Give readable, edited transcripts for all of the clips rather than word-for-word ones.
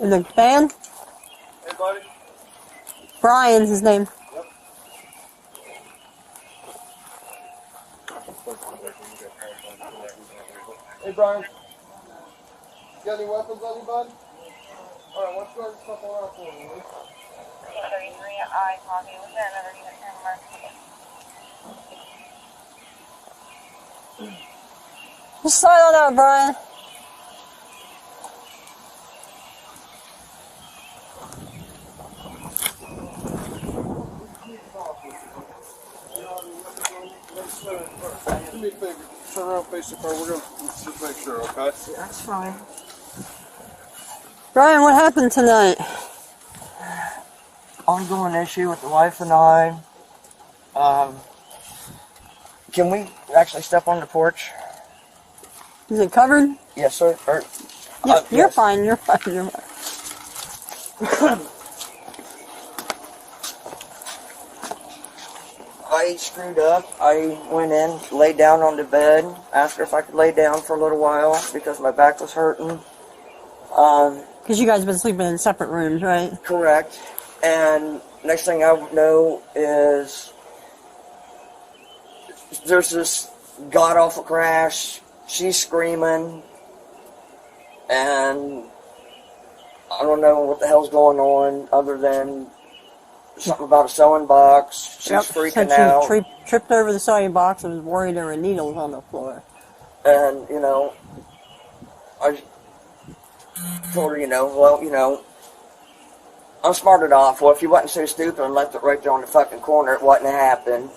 In the van? Hey, buddy. Brian, his name. Yep. Hey, Brian. You got any weapons on you, bud? Alright, let's go and stuff around for me. 33, I copy. Was there another unit here, Mark? Just silent out, Brian. Do me a favor. Turn around, face the car. We're going to just make sure, okay? That's fine. Brian, what happened tonight? Ongoing issue with the wife and I. Can we actually step on the porch? Is it covered? Yes, sir. You're Yes. fine, you're fine, you're fine. I screwed up. I went in, laid down on the bed, asked her if I could lay down for a little while because my back was hurting. Because you guys have been sleeping in separate rooms, right? Correct. And next thing I know is there's this god-awful crash. She's screaming. And I don't know what the hell's going on other than something about a sewing box. She's freaking Said out. she tripped over the sewing box and was worried there were needles on the floor. And, you know, I told her, well, I'm smarted off. Well, if you wasn't so stupid and left it right there on the fucking corner, it wouldn't have happened.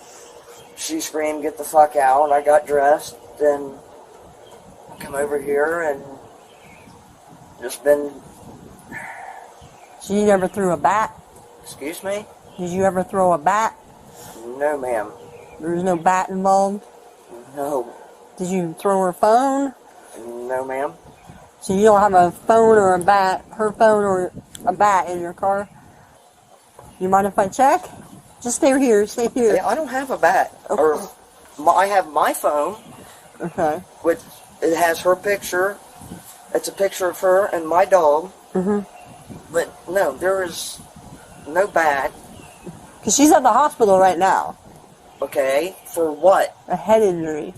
She screamed, get the fuck out. I got dressed and come over here and just been... So you never threw a bat? Excuse me? Did you ever throw a bat? No, ma'am. There was no bat involved? No. Did you throw her phone? No, ma'am. So you don't have a phone or a bat, her phone or a bat in your car? You mind if I check? Just stay here, stay here. I don't have a bat. Okay. I have my phone, Okay. which it has her picture. It's a picture of her and my dog. Mm-hmm. But no, there is no bat. Because she's at the hospital right now. Okay, for what? A head injury.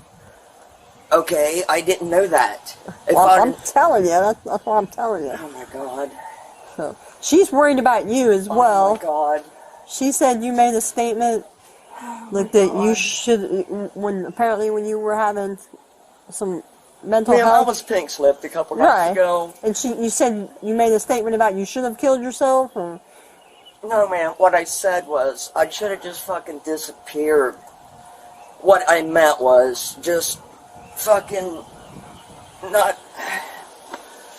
Okay, I didn't know that. Well, I'm telling you, that's what I'm telling you. Oh my god. So she's worried about you as well. Oh my god. She said you made a statement like that you should, when you were having some mental Ma'am, I health. was pink slipped a couple nights ago. And you said you made a statement about you should have killed yourself, or? No, ma'am. What I said was I should have just fucking disappeared. What I meant was just fucking not.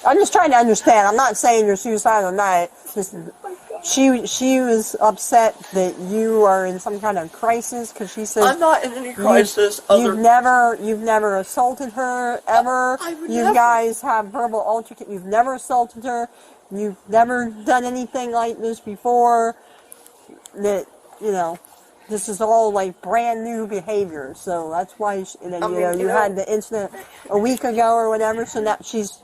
I'm just trying to understand. I'm not saying you're suicidal, not. She was upset that you are in some kind of crisis because she said I'm not in any crisis. You've never assaulted her ever. You guys have verbal altercation. You've never assaulted her. You've never done anything like this before. That this is all like brand new behavior. So that's why you had the incident a week ago or whatever. So now she's.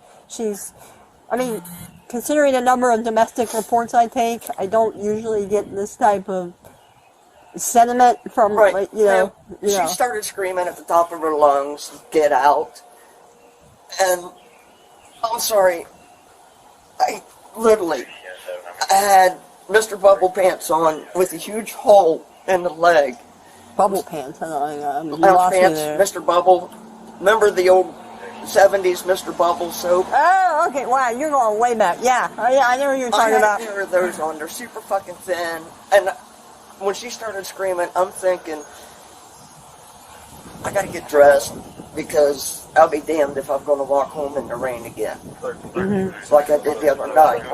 I mean, considering the number of domestic reports I take, I don't usually get this type of sentiment from, right. She started screaming at the top of her lungs, "Get out!" And I'm sorry, I literally had Mr. Bubble Pants on with a huge hole in the leg. Bubble Pants, I'm lost pants, Mr. Bubble. Remember the old 70s Mr. Bubble soap? Oh, okay. Wow, you're going way back. Yeah, I know what you're talking about. I had a pair of those on. They're super fucking thin. And when she started screaming, I'm thinking, I gotta get dressed because I'll be damned if I'm gonna walk home in the rain again. Mm-hmm. Like I did the other night.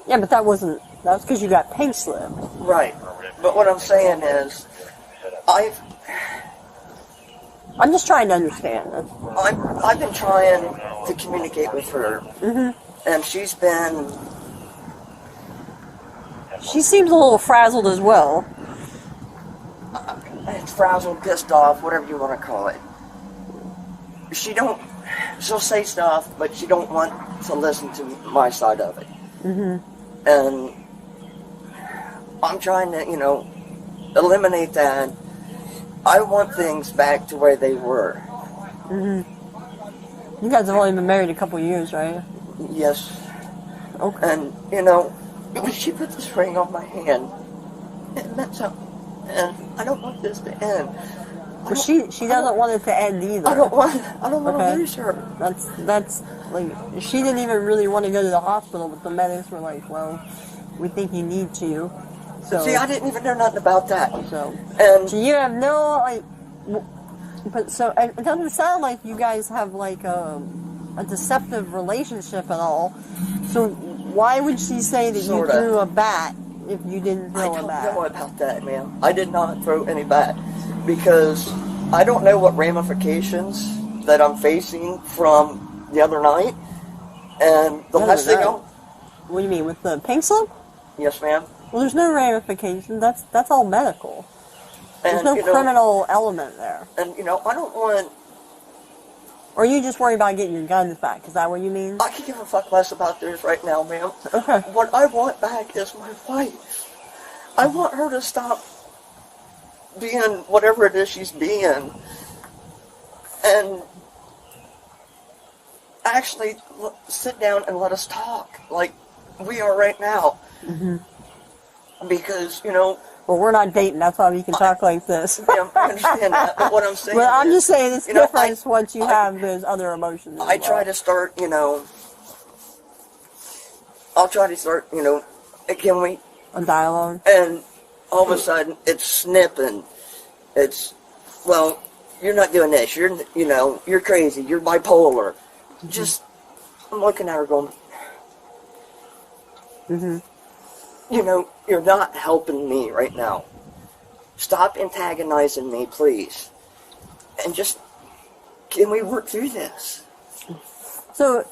Yeah, but that was because you got pink slipped. Right. But what I'm saying is, I'm just trying to understand. I've been trying to communicate with her, and she's been... She seems a little frazzled as well. It's frazzled, pissed off, whatever you want to call it. She don't... she'll say stuff, but she don't want to listen to my side of it. And I'm trying to, eliminate that. I want things back to where they were. You guys have only been married a couple years, right? Yes. Okay. And, when she put this ring on my hand, it meant something. And I don't want this to end. Well, she doesn't want it to end either. I don't want Okay. to lose her. That's like, she didn't even really want to go to the hospital, but the medics were like, well, we think you need to. So, See, I didn't even know nothing about that. so And you have no, like, but so it doesn't sound like you guys have like a deceptive relationship at all. So why would she say that Sorta. you threw a bat if you didn't I throw a don't bat? know about that, ma'am. I did not throw any bat because I don't know what ramifications that I'm facing from the other night. And the last thing What do you mean, with the pink slip? yes, ma'am. Well, there's no ramifications. That's all medical. There's And no criminal element there. And I don't want. Or you just worry about getting your guns back. Is that what you mean? I could give a fuck less about this right now, ma'am. Okay. What I want back is my wife. I want her to stop being whatever it is she's being, and actually sit down and let us talk like we are right now. Because Well, we're not dating. That's why we can talk like this. I understand that, but what I'm saying Well, I'm is, just saying it's you know, different once you I- have those other emotions. I try to start, I'll try to start, can we, a dialogue. and all of a sudden it's snipping. It's, well, you're not doing this. You're crazy. You're bipolar. Just, I'm looking at her going, you're not helping me right now. Stop antagonizing me, please. And just, can we work through this? So,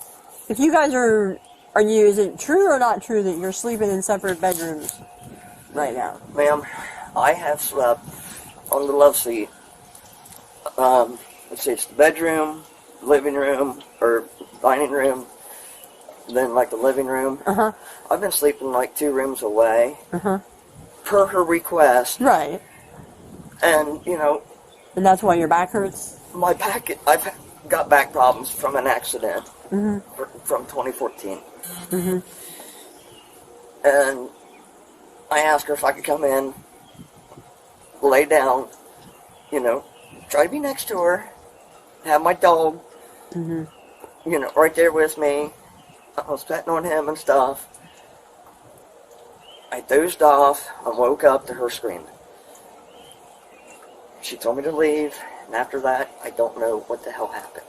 if you guys is it true or not true that you're sleeping in separate bedrooms right now? Ma'am, I have slept on the love seat. Let's see, it's the bedroom, living room, or dining room, then like the living room. I've been sleeping like 2 rooms away, per her request. Right. And, And that's why your back hurts? my back, I've got back problems from an accident from 2014. And I asked her if I could come in, lay down, try to be next to her, have my dog, right there with me. I was petting on him and stuff. I dozed off. I woke up to her screaming. She told me to leave, and after that, I don't know what the hell happened.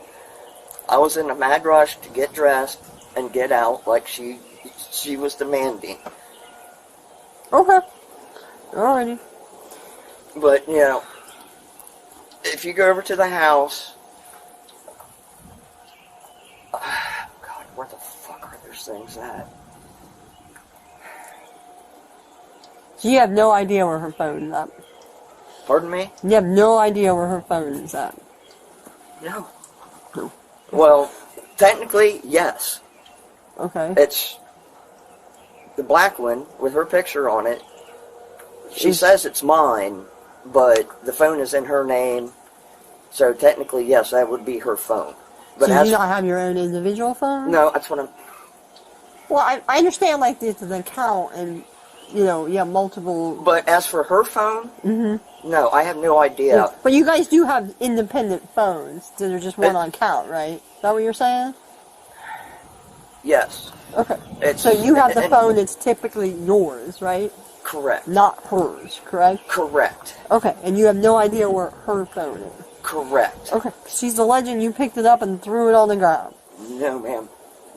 I was in a mad rush to get dressed and get out like she was demanding. Okay. Alrighty. But, if you go over to the house... God, where the fuck are those things at? So you have no idea where her phone is at? Pardon me? You have no idea where her phone is at? No. No. Well, technically, yes. Okay. It's the black one with her picture on it. She says it's mine, but the phone is in her name. So technically, yes, that would be her phone. But So you do not have your own individual phone? no, that's what I'm... Well, I understand like it's an account and, you have multiple... But as for her phone, no, I have no idea. But you guys do have independent phones. They're just one on count, right? Is that what you're saying? Yes. Okay. It's- So you have the and- phone that's typically yours, right? Correct. Not hers, correct? Correct. Okay, and you have no idea where her phone is. Correct. Okay. She's alleging you picked it up and threw it on the ground. No, ma'am.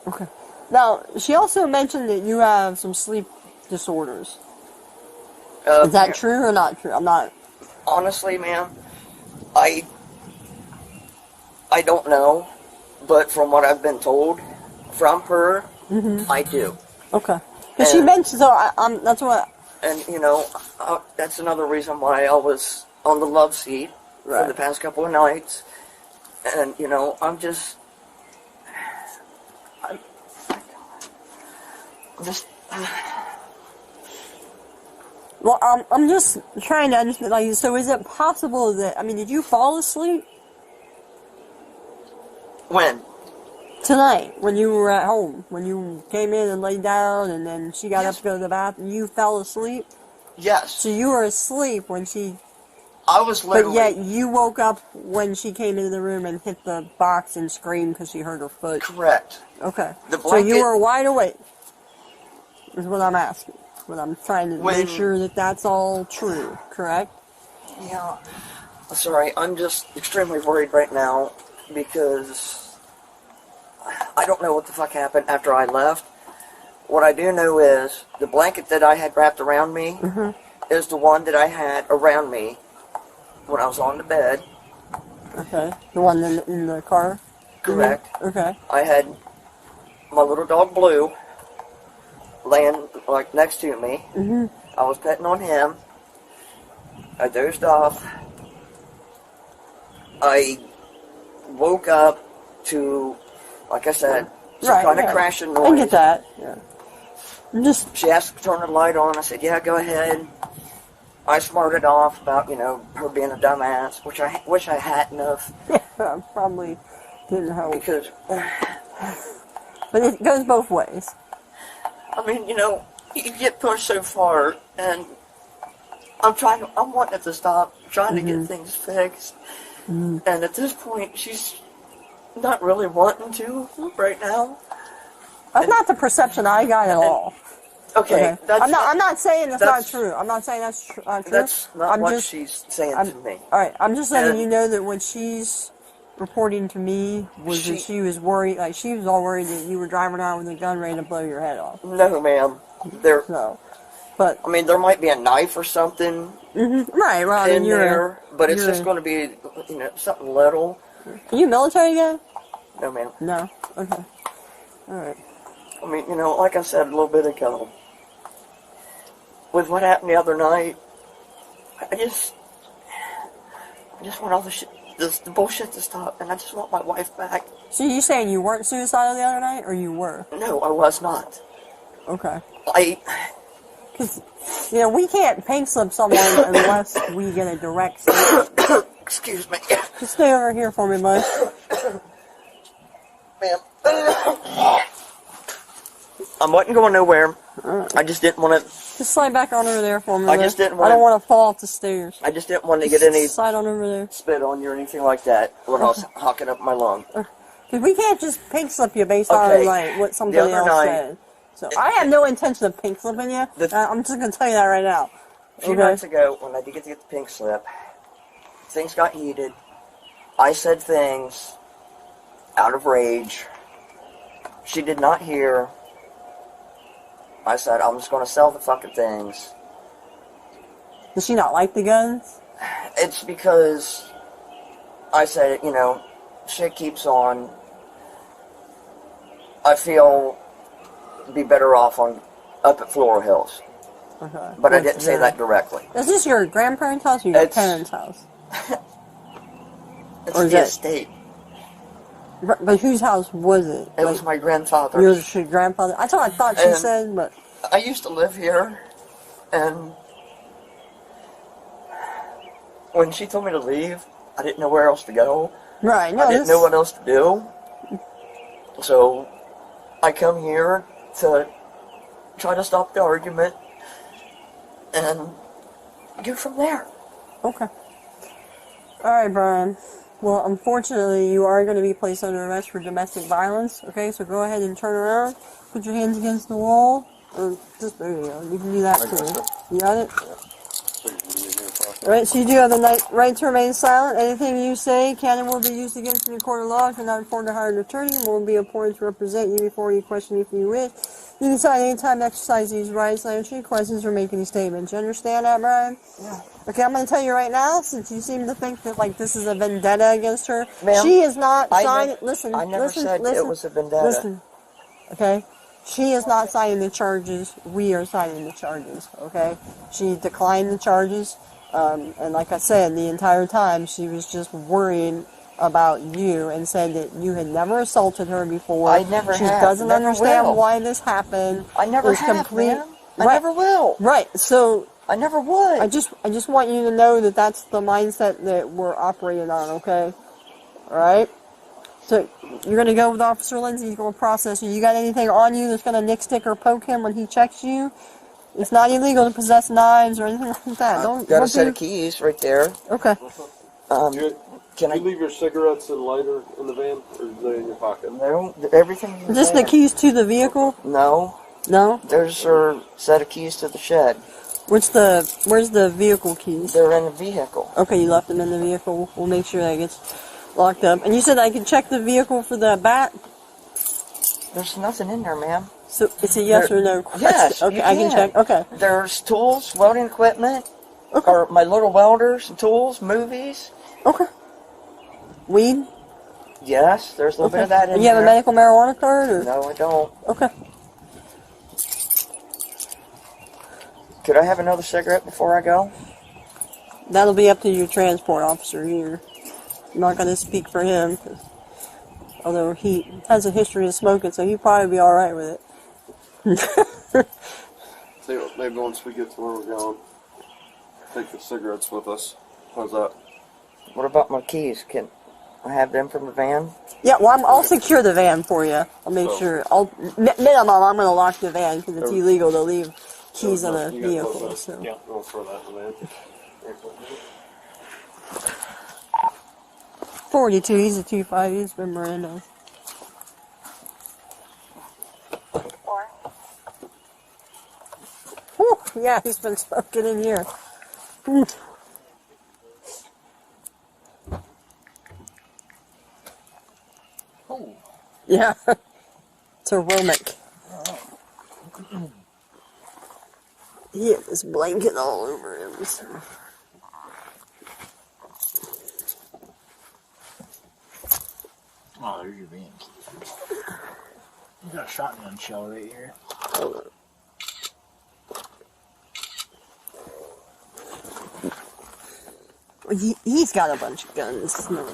Okay. Now, she also mentioned that you have some sleep disorders. Is that true or not true? I'm not... Honestly, ma'am, I don't know, but from what I've been told from her, I do. Okay. Because she And- mentioned... So, that's what... And, that's another reason why I was on the love seat for Right. the past couple of nights. And, I'm just Just, Well, I'm just trying to understand, like, so is it possible that, I mean, did you fall asleep when? tonight when you were at home? When you came in and laid down and then she got Yes. up to go to the bathroom, you fell asleep? Yes. So you were asleep when she, I was but literally... yet you woke up when she came into the room and hit the box and screamed because she hurt her foot. Correct. Okay. The So you blanket- were wide awake, is what I'm asking. What I'm trying to When- make sure that that's all true, correct? Yeah. Sorry, I'm just extremely worried right now because I don't know what the fuck happened after I left. What I do know is the blanket that I had wrapped around me is the one that I had around me when I was on the bed. Okay. The one in the car? Correct. Okay. I had my little dog Blue laying like next to me. I was petting on him. I dozed off. I woke up to, like I said, some kind of crashing noise. I get that. Yeah. I'm just, She asked to turn the light on. I said, yeah, go ahead. I smarted off about, her being a dumbass, which I wish I hadn't have, yeah, probably didn't help. because, But it goes both ways. I mean, you get pushed so far, and I'm wanting it to stop, trying to get things fixed, and at this point, she's not really wanting to right now. That's not the perception I got at all. Okay, that's I'm not saying that's not that's- true. I'm not saying that's true. That's not I'm what just, she's saying to me. All right, I'm just letting And- you know that when she's reporting to me was that she was worried, like she was all worried that you were driving around with a gun ready to blow your head off. No, ma'am. So, but I mean, there might be a knife or something right, well, in you're there, but it's you're just going to be, something little. Are you a military guy? No, ma'am. No. Okay. All right. I mean, like I said a little bit ago, with what happened the other night, I just want all the bullshit to stop, and I just want my wife back. So you saying you weren't suicidal the other night, or you were? No, I was not. Okay. I, We can't pink slip someone unless we get a direct statement. excuse me, Just stay over here for me, bud. ma'am. I wasn't going nowhere. I just didn't want to. Just slide back on over there for me. I bud. just didn't I wanna- don't want to fall off the stairs. I just didn't want to get any Slide on over there. spit on you or anything like that when I was hocking up my lung. Because we can't just pink slip you based on Okay. like what somebody The other else night- said. So I have no intention of pink slipping you. I'm just gonna tell you that right now. A few nights ago, when I did get the pink slip, things got heated. I said things out of rage. She did not hear. I said, I'm just going to sell the fucking things. Does she not like the guns? It's because I said, shit keeps on. I feel be better off up at Floral Hills. Okay. But I didn't say that directly. Is this your grandparents' house or your It's- parents' house? It's Or is the that- estate. But whose house was it? It was my grandfather's. Your grandfather? That's what I thought she And- said, but I used to live here, and when she told me to leave, I didn't know where else to go. right. No, I didn't know what else to do. So I come here to try to stop the argument and go from there. Okay. All right, Brian. Well, unfortunately, you are going to be placed under arrest for domestic violence. Okay, so go ahead and turn around, put your hands against the wall, or just there you go. You can do that too. You got it. All right. So you do have the right to remain silent. Anything you say can and will be used against you in a court of law. If you're not informed to hire an attorney, and will be appointed to represent you before you question if you wish. You can decide any time to exercise these rights, answer your questions, or make any statements. You understand that, Brian? Yeah. Okay, I'm going to tell you right now, since you seem to think that like this is a vendetta against her, Ma'am, she is not I signing. ne- Listen, I never listen, said listen, it was a vendetta. Listen, okay? She is not signing the charges. We are signing the charges, okay? She declined the charges, and like I said, the entire time she was just worried about you and said that you had never assaulted her before. I never She have. doesn't Never understand will. why this happened. I never There's have, man. I Right. never will. Right. So I never would. I just want you to know that that's the mindset that we're operating on. Okay. All right. So you're gonna go with Officer Lindsay. He's gonna process you. You got anything on you that's gonna nick, stick, or poke him when he checks you? It's not illegal to possess knives or anything like that. Got a set of keys right there. Okay. Can I you leave your cigarettes and lighter in the van, or is they in your pocket? No, everything. Is this the keys to the vehicle? No, No. there's a set of keys to the shed. Where's the vehicle keys? They're in the vehicle. Okay, you left them in the vehicle. We'll make sure that gets locked up. And you said I can check the vehicle for the bat? There's nothing in there, ma'am. So it's a yes or no question. Yes, Okay, you I can check. Okay. There's tools, welding equipment, Okay. or my little welders and tools, movies. Okay. Weed? Yes, there's a little bit of that in You have there. a medical marijuana card? Or? No, I don't. Okay. Could I have another cigarette before I go? That'll be up to your transport officer here. I'm not going to speak for him, although he has a history of smoking, so he'd probably be alright with it. Tell you what, maybe once we get to where we're going, take the cigarettes with us. How's that? What about my keys? Can I have them from the van? Yeah, well, I'll secure the van for you. I'll make So- sure. Minimum, I'm going to lock the van because it's Or- illegal to leave keys in a You got vehicle. close So. that. Yeah, we'll throw that in the van. 42, he's a 2.5, he's been Miranda. 4. Whew, yeah, he's been smoking in here. Whew. Oh, Yeah, it's aromatic. He had this blanket all over him. So. oh, there's your van keys. You got a shotgun shell right here. He's got a bunch of guns. No.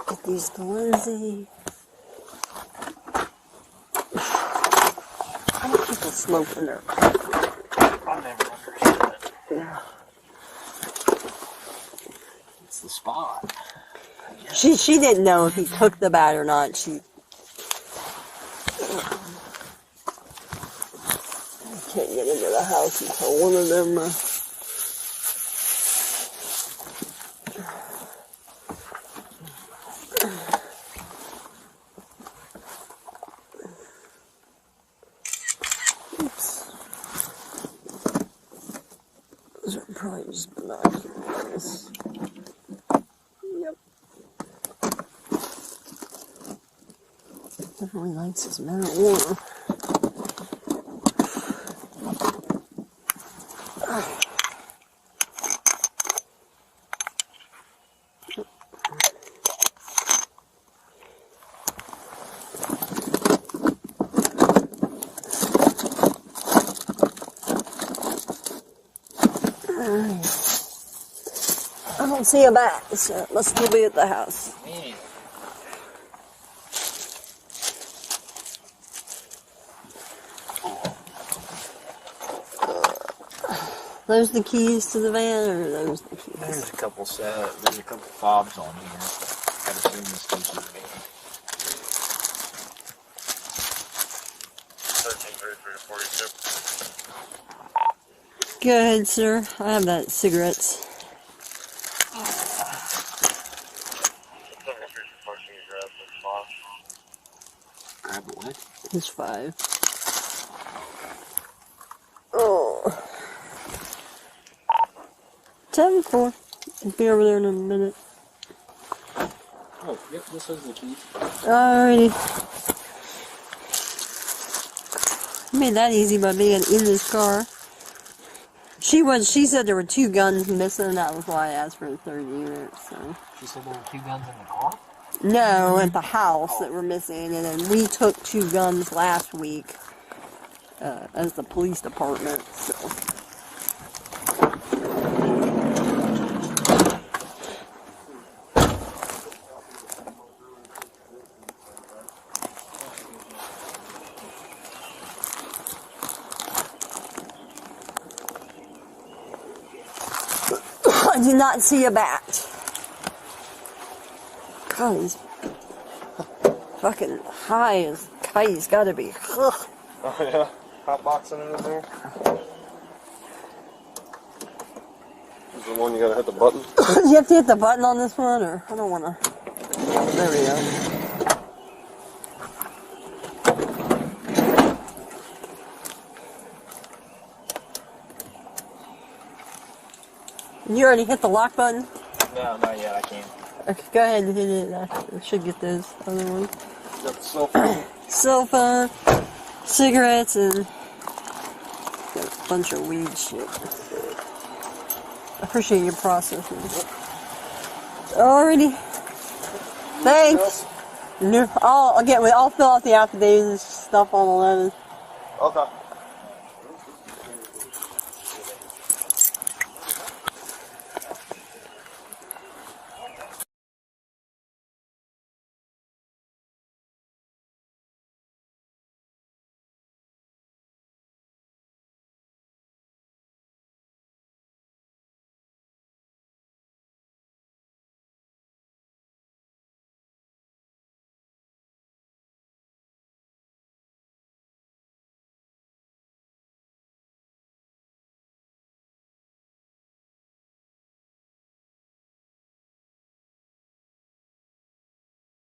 Get these to Lindsay. How many people smoke in their car? I never understood it. Yeah. It's the spot. She didn't know if he took the bat or not. She can't get into the house until one of them. Oops. Those are probably just binoculars. Yep. Definitely likes his marijuana. I don't see a bat, so it must still be at the house. Man. Those the keys to the van, or those the keys? There's a couple there's a couple fobs on here. Gotta assume this goes to the van. 1333 to 42. Go ahead, sir. I have that cigarettes. 73 for pushing your grab the spot. Grab the what? There's 5. Oh. 10-4. I'll be over there in a minute. Oh, yep, this is the key. Alrighty. Made that easy by being in this car. She said there were 2 guns missing, that was why I asked for a 3rd unit, so. She said there were 2 guns in the car? No, at the house that were missing, and then we took 2 guns last week, as the police department, so. do not see a bat. God, he's fucking high as kite's gotta be. Ugh. Oh yeah, hot boxing it in there. Is the one you gotta hit the button? You have to hit the button on this one, or I don't wanna. There we go. You already hit the lock button? No, not yet. I can't. Okay, go ahead and hit it. I should get those other ones. You got the cell phone. Cell phone, cigarettes, and got a bunch of weed shit. I appreciate your processing. Alrighty. Thanks. No, I'll fill out the affidavit and stuff on 11. Okay.